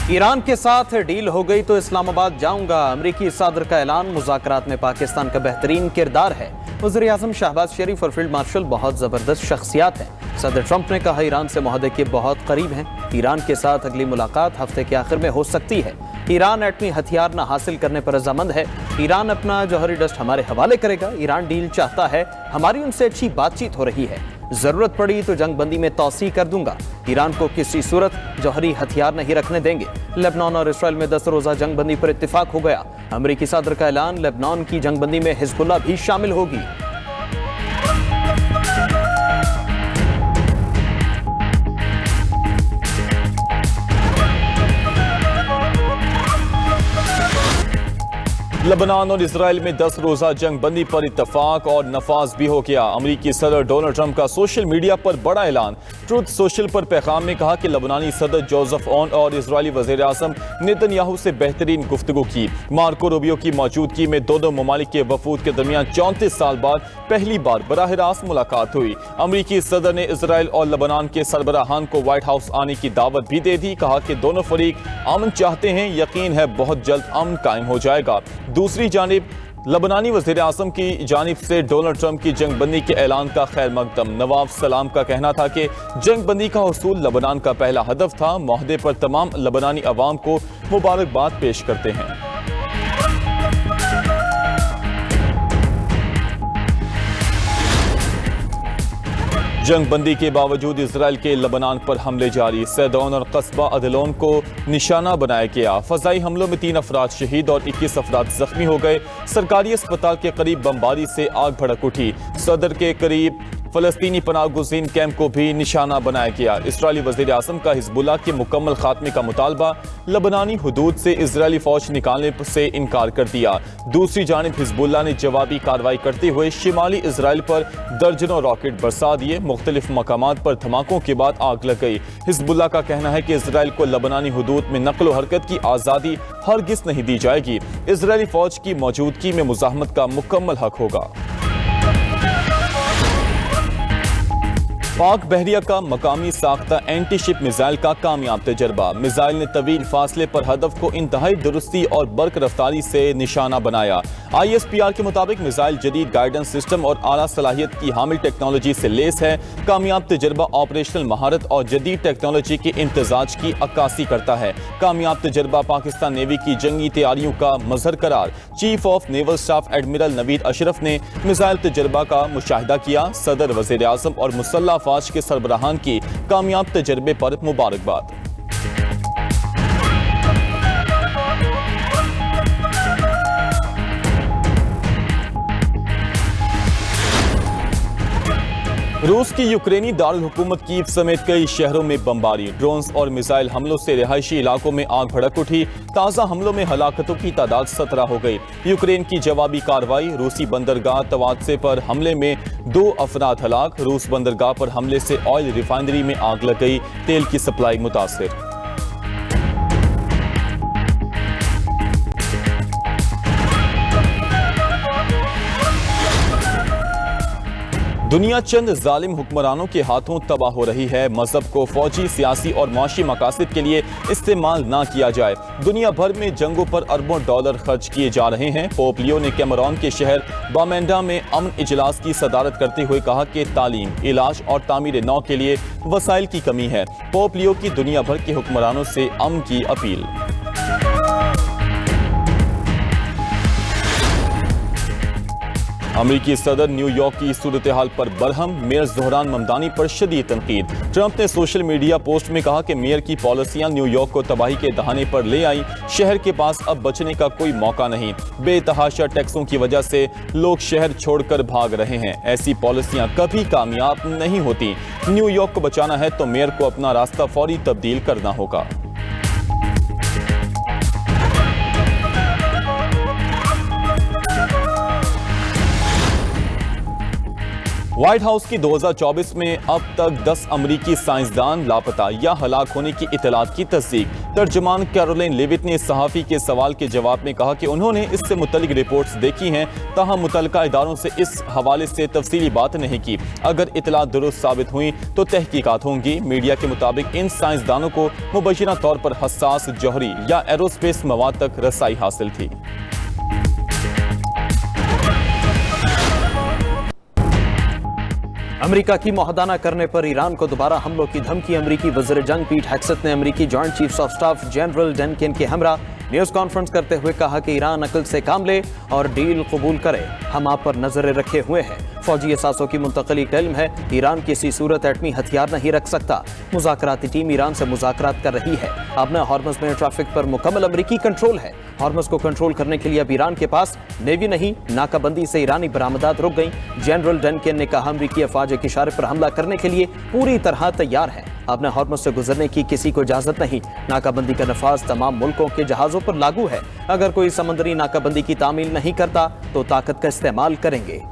Iran के साथ deal हो गई तो इस्लामाबाद जाऊंगा। अमरीकी सदर का ऐलान। मुज़ाकरात में पाकिस्तान का बेहतरीन किरदार है। वज़ीर आज़म शहबाज शरीफ और फील्ड मार्शल बहुत ज़बरदस्त शख्सियात हैं। सदर ट्रंप ने कहा ईरान से मुआहदे के बहुत करीब हैं। ईरान के साथ अगली मुलाकात हफ्ते के आखिर में हो सकती है। ईरान एटमी हथियार न हासिल करने पर रजामंद है। ईरान अपना जौहरी डस्ट हमारे हवाले करेगा। ईरान डील चाहता है, हमारी उनसे अच्छी बातचीत हो रही है। जरूरत पड़ी तो जंग बंदी में तौसी कर दूंगा। ईरान को किसी सूरत जौहरी हथियार नहीं रखने देंगे। लेबनान और इसराइल में 10 रोजा जंग बंदी पर इत्तेफाक हो गया। अमरीकी सदर का ऐलान। लेबनान की जंग बंदी में हिजबुल्लाह भी शामिल होगी। लेबनान और इसराइल में 10 रोजा जंग बंदी पर इत्तफाक और नफाज भी हो गया। अमरीकी सदर डोनाल्ड ट्रंप का सोशल मीडिया पर बड़ा ऐलान। ट्रुथ सोशल पर पैगाम में कहा कि लेबनानी सदर जोसेफ ऑन और इजरायली वज़ीर आज़म नेतन्याहू से बेहतरीन गुफ्तगू की। मार्को रूबियो की मौजूदगी में दोनों ममालिक के वफूद के दरमियान 34 साल बाद पहली बार बराह रास्त मुलाकात हुई। अमरीकी सदर ने इसराइल और लेबनान के सरबराहान को व्हाइट हाउस आने की दावत भी दे दी। कहा कि दोनों फरीक अमन चाहते हैं। यकीन है बहुत जल्द अमन कायम हो जाएगा। दूसरी जानिब लेबनानी वज़ीर आज़म की जानिब से डोनाल्ड ट्रंप की जंग बंदी के ऐलान का खैर मकदम। नवाब सलाम का कहना था कि जंग बंदी का हुसूल लेबनान का पहला हदफ था। मुआहदे पर तमाम लेबनानी अवाम को मुबारकबाद पेश करते हैं। जंग बंदी के बावजूद इसराइल के लेबनान पर हमले जारी। सैदौन और कस्बा अदलोन को निशाना बनाया गया। फजाई हमलों में 3 अफराद शहीद और 21 अफराद जख्मी हो गए। सरकारी अस्पताल के करीब बमबारी से आग भड़क उठी। सदर के करीब फलस्तीनी पनाहगुज़ीन कैंप को भी निशाना बनाया गया। इसराइली वज़ीर आज़म का हिजबुल्लाह के मुकम्मल खात्मे का मुतालबा। लेबनानी हुदूद से इजरायली फौज निकालने से इनकार कर दिया। दूसरी जानिब हिजबुल्लाह ने जवाबी कार्रवाई करते हुए शिमाली इसराइल पर दर्जनों रॉकेट बरसा दिए। मुख्तलिफ मकामात पर धमाकों के बाद आग लग गई। हिजबुल्लाह का कहना है कि इसराइल को लेबनानी हुदूद में नकल व हरकत की आज़ादी हरगिज़ नहीं दी जाएगी। इसराइली फौज की मौजूदगी में मुज़ाहमत का मुकम्मल हक होगा। पाक बहरिया का मकामी साख्ता एंटी शिप मिसाइल का कामयाब तजर्बा। मिसाइल ने तवील फासले पर हदफ को इंतहाई दुरुस्ती और बर्क रफ्तारी से निशाना बनाया। ISPR के मुताबिक मिसाइल जदीद गाइडेंस सिस्टम और आला सलाहियत की हामिल टेक्नोलॉजी से लेस है। कामयाब तजर्बा ऑपरेशनल महारत और जदीद टेक्नोलॉजी के इम्तजाज की अक्कासी करता है। कामयाब तजर्बा पाकिस्तान नेवी की जंगी तैयारियों का मजहर करार। Chief of naval staff admiral Naveed Ashraf ने मिसाइल तजर्बा का मुशाहिदा किया। सदर, वज़ीर आज़म और मुसल्लह फौज के सरबराहान की कामयाब तजर्बे पर मुबारकबाद। रूस की यूक्रेनी दारुल हुकूमत कीव समेत कई शहरों में बमबारी। ड्रोन्स और मिसाइल हमलों से रिहायशी इलाकों में आग भड़क उठी। ताज़ा हमलों में हलाकतों की तादाद 17 हो गई। यूक्रेन की जवाबी कार्रवाई। रूसी बंदरगाह तवात्से पर हमले में 2 अफराद हलाक। रूस बंदरगाह पर हमले से ऑयल रिफाइनरी में आग लग गई। तेल की सप्लाई मुतासिर। दुनिया चंद जालिम हुक्मरानों के हाथों तबाह हो रही है। मजहब को फौजी, सियासी और माशी मकासद के लिए इस्तेमाल ना किया जाए। दुनिया भर में जंगों पर अरबों डॉलर खर्च किए जा रहे हैं। पोप लियो ने कैमरून के शहर बामेंडा में अमन इजलास की सदारत करते हुए कहा कि तालीम, इलाज और तामीर नौ के लिए वसाइल की कमी है। पोप लियो की दुनिया भर के हुक्मरानों से अमन की अपील। अमरीकी सदर न्यूयॉर्क की सूरत हाल पर बरहम। मेयर ज़ोहरान ममदानी पर शदीद तनकीद। ट्रंप ने सोशल मीडिया पोस्ट में कहा कि मेयर की पॉलिसियां न्यूयॉर्क को तबाही के दहाने पर ले आई। शहर के पास अब बचने का कोई मौका नहीं। बेतहाशा टैक्सों की वजह से लोग शहर छोड़कर भाग रहे हैं। ऐसी पॉलिसियां कभी कामयाब नहीं होती। न्यूयॉर्क को बचाना है तो मेयर को अपना रास्ता फौरी तब्दील करना होगा। व्हाइट हाउस की 2024 में अब तक 10 अमरीकी साइंसदान लापता या हलाक होने की इतलात की तस्दीक। तर्जुमान कैरोलिन लेविट ने सहाफ़ी के सवाल के जवाब में कहा कि उन्होंने इससे मुतल्लिक रिपोर्ट्स देखी हैं, ताहम मुतल्लिका इदारों से इस हवाले से तफसीली बात नहीं की। अगर इतलात दुरुस्त साबित हुई तो तहकीकात होंगी। मीडिया के मुताबिक इन साइंसदानों को मुबैना तौर पर हसास जौहरी या एरोस्पेस मवाद तक रसाई हासिल थी। अमेरिका की मोहदाना करने पर ईरान को दोबारा हमलों की धमकी। अमेरिकी वज़ीर जंग पीट हेग्सेथ ने अमेरिकी joint chiefs of staff general Duncan के हमरा न्यूज़ कॉन्फ्रेंस करते हुए कहा कि ईरान अकल से काम ले और डील कबूल करे। हम आप पर नजरें रखे हुए हैं। फौजी असासों की मुंतकली का इल्म है। ईरान किसी सूरत एटमी हथियार नहीं रख सकता। मुज़ाकराती टीम ईरान से मुज़ाकरात कर रही है। अब न हॉर्मज़ में ट्रैफिक पर मुकम्मल अमेरिकी कंट्रोल है। हॉर्मज़ को कंट्रोल करने के लिए अब ईरान के पास नेवी नहीं, नाकाबंदी से ईरानी बरामदात रुक गई। जनरल डनकन ने कहा अमेरिकी अफवाज एक इशारे पर हमला करने के लिए पूरी तरह तैयार है। अब न हॉर्मज़ से गुजरने की किसी को इजाजत नहीं। नाकाबंदी का नफाज तमाम मुल्कों के जहाजों पर लागू है। अगर कोई समंदरी नाकाबंदी की तामील नहीं करता तो ताकत का इस्तेमाल करेंगे।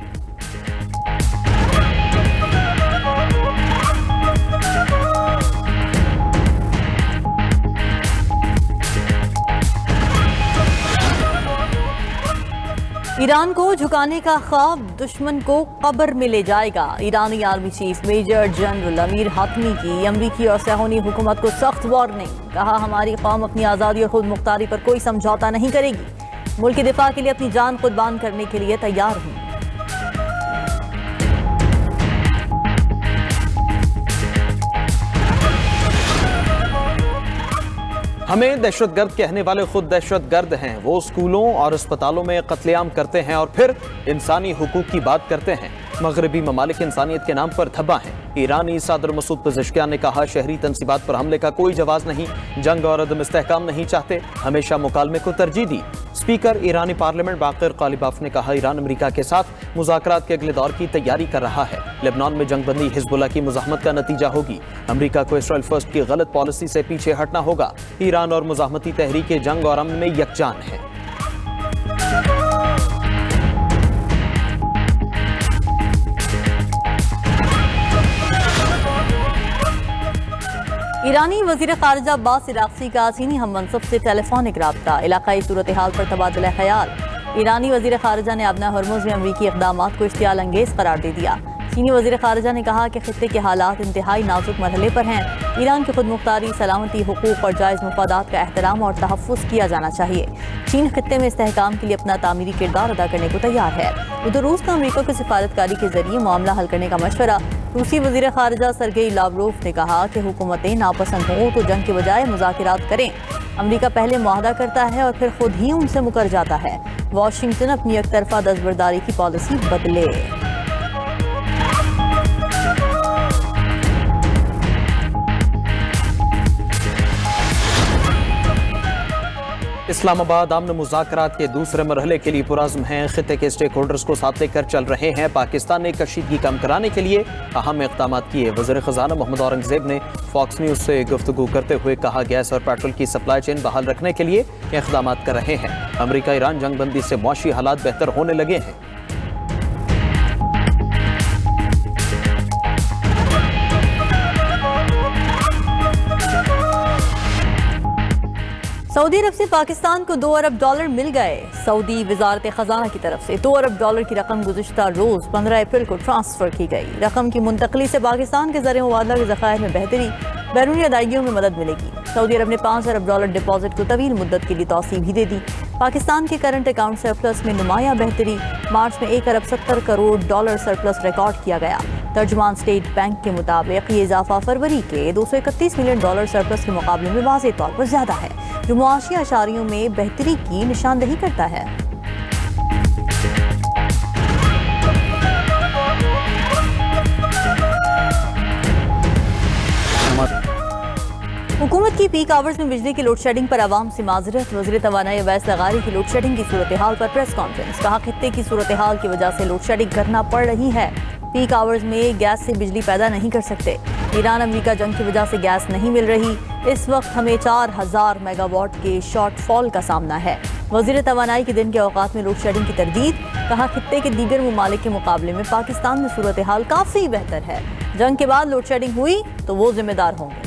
ईरान को झुकाने का ख्वाब दुश्मन को कब्र में ले जाएगा। ईरानी army chief major general Amir Hatami की अमरीकी और सैहोनी हुकूमत को सख्त वार्निंग। कहा हमारी कौम अपनी आज़ादी और खुद मुख्तारी पर कोई समझौता नहीं करेगी। मुल्क के दिफा के लिए अपनी जान कुर्बान करने के लिए तैयार हूँ। हमें दहशतगर्द कहने वाले खुद दहशतगर्द हैं। वो स्कूलों और अस्पतालों में कत्लेआम करते हैं और फिर इंसानी हुकूक की बात करते हैं। मगरबी ममालिक इंसानियत के नाम पर धब्बा हैं। ईरानी सदर मसूद पेज़ेश्कियान ने कहा शहरी तंसीबात पर हमले का कोई जवाब नहीं। जंग और अदम इस्तेहकाम नहीं चाहते, हमेशा मुकालमे को तरजीह दी। स्पीकर ईरानी पार्लियामेंट बाक़िर क़ालिबाफ ने कहा ईरान अमेरिका के साथ मुज़ाकरात के अगले दौर की तैयारी कर रहा है। लेबनान में जंगबंदी हिज़्बुल्लाह की मुज़ाहमत का नतीजा होगी। अमेरिका को इसराइल फर्स्ट की गलत पॉलिसी से पीछे हटना होगा। ईरान और मुज़ाहमती तहरीक जंग और अमन में यकजान है। ईरानी वज़ीर ख़ारिजा अब्बास इराक़ची का चीनी हम मनसब से टेलीफोनिक राब्ता। इलाक़ाई सूरत हाल पर तबादला ख्याल। ईरानी वज़ीर ख़ारिजा ने अपना हॉर्मुज़ में अमरीकी इक़दामात को इश्तियाल अंगेज़ करार दे दिया। चीनी वज़ीर ख़ारिजा ने कहा कि खित्ते के हालात इंतहाई नाजुक मरहले पर हैं। ईरान की खुद मुख्तारी, सलामती, हुकूक और जायज़ मुफादात का एहतराम और तहफ़्फ़ुज़ किया जाना चाहिए। चीन खित्ते में इस्तेहकाम के लिए अपना तामीरी किरदार अदा करने को तैयार है। उधर रूस का अमरीका की सिफारतकारी के जरिए मामला हल करने का मशवरा। रूसी वज़ीर ख़ारिजा सरगेई लावरोफ ने कहा कि हुकूमतें नापसंद हों तो जंग के बजाय मुज़ाकरात करें। अमरीका पहले मुआहदा करता है और फिर खुद ही उनसे मुकर जाता है। वाशिंगटन अपनी एकतरफा दस्तबरदारी की पॉलिसी बदले। इस्लामाबाद अमन मुज़ाकरात के दूसरे मरहले के लिए पुरज़्म हैं। खित्ते के स्टेक होल्डर्स को साथ लेकर चल रहे हैं। पाकिस्तान ने कशीदगी कम कराने के लिए अहम इक़दाम किए। वज़ीर ख़ज़ाना मोहम्मद औरंगज़ेब ने फॉक्स न्यूज़ से गुफ्तगू करते हुए कहा गैस और पेट्रोल की सप्लाई चेन बहाल रखने के लिए इक़दाम कर रहे हैं। अमरीका ईरान जंगबंदी से मुआशी हालात बेहतर होने लगे हैं। सऊदी अरब से पाकिस्तान को $2 अरब मिल गए। सऊदी वजारत खजाना की तरफ से $2 अरब की रकम गुज़िश्ता रोज़ 15 अप्रैल को ट्रांसफ़र की गई। रकम की मुंतकली से पाकिस्तान के ज़र मुबादला के ज़खायर में बेहतरी, बैरूनी अदायगियों में मदद मिलेगी। सऊदी अरब ने $5 अरब डिपॉजिट को तवील मुद्दत के लिए तौसीह भी दे दी। पाकिस्तान के करंट अकाउंट सरप्लस में नुमाया बेहतरी। मार्च में $1 अरब 70 करोड़ सरप्लस रिकॉर्ड किया गया। तर्जुमान स्टेट बैंक के मुताबिक ये इजाफा फरवरी के $231 मिलियन सरप्लस के मुकाबले में वाज़ेह तौर पर ज़्यादा है, जो मुआशी अशारियों में बेहतरी की निशानदही करता है। हुकूमत की पीक आवर्स में बिजली की लोड शेडिंग पर आवाम से माजरत। वज़ीर तवानाई अवैस लगारी की लोड शेडिंग की सूरत हाल पर प्रेस कॉन्फ्रेंस। कहा खित्ते की सूरत हाल की वजह से लोड शेडिंग करना पड़ रही है। पीक आवर्स में गैस से बिजली पैदा नहीं कर सकते। ईरान अमेरिका जंग की वजह से गैस नहीं मिल रही। इस वक्त हमें 4000 मेगावाट के शॉर्टफॉल का सामना है। वज़ीर तवानाई के दिन के औकात में लोड शेडिंग की तरदीद, कहा खित्ते के दीगर ममालिक के मुकाबले में पाकिस्तान में सूरत हाल काफ़ी बेहतर है। जंग के बाद लोड शेडिंग हुई तो वो जिम्मेदार होंगे।